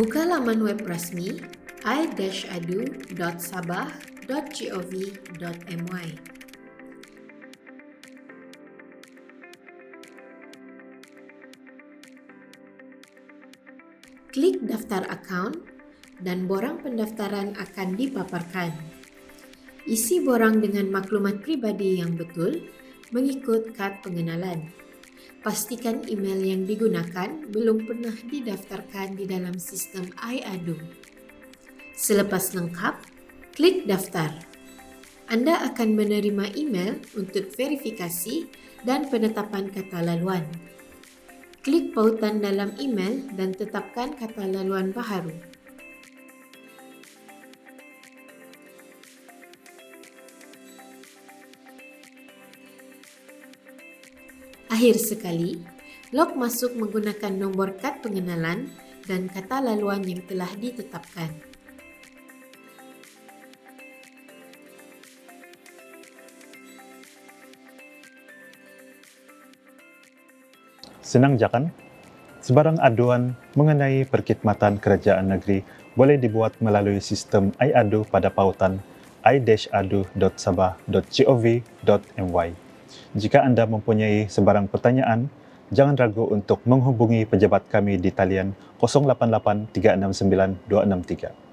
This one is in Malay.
Buka laman web rasmi i-adu.sabah.gov.my. Klik daftar akaun dan borang pendaftaran akan dipaparkan. Isi borang dengan maklumat peribadi yang betul mengikut kad pengenalan. Pastikan email yang digunakan belum pernah didaftarkan di dalam sistem iAdu. Selepas lengkap, klik daftar. Anda akan menerima email untuk verifikasi dan penetapan kata laluan. Klik pautan dalam email dan tetapkan kata laluan baharu. Akhir sekali, log masuk menggunakan nombor kad pengenalan dan kata laluan yang telah ditetapkan. Senang je kan? Sebarang aduan mengenai perkhidmatan kerajaan negeri boleh dibuat melalui sistem iAdu pada pautan i-adu.sabah.gov.my. Jika anda mempunyai sebarang pertanyaan, jangan ragu untuk menghubungi pejabat kami di talian 088 369 263.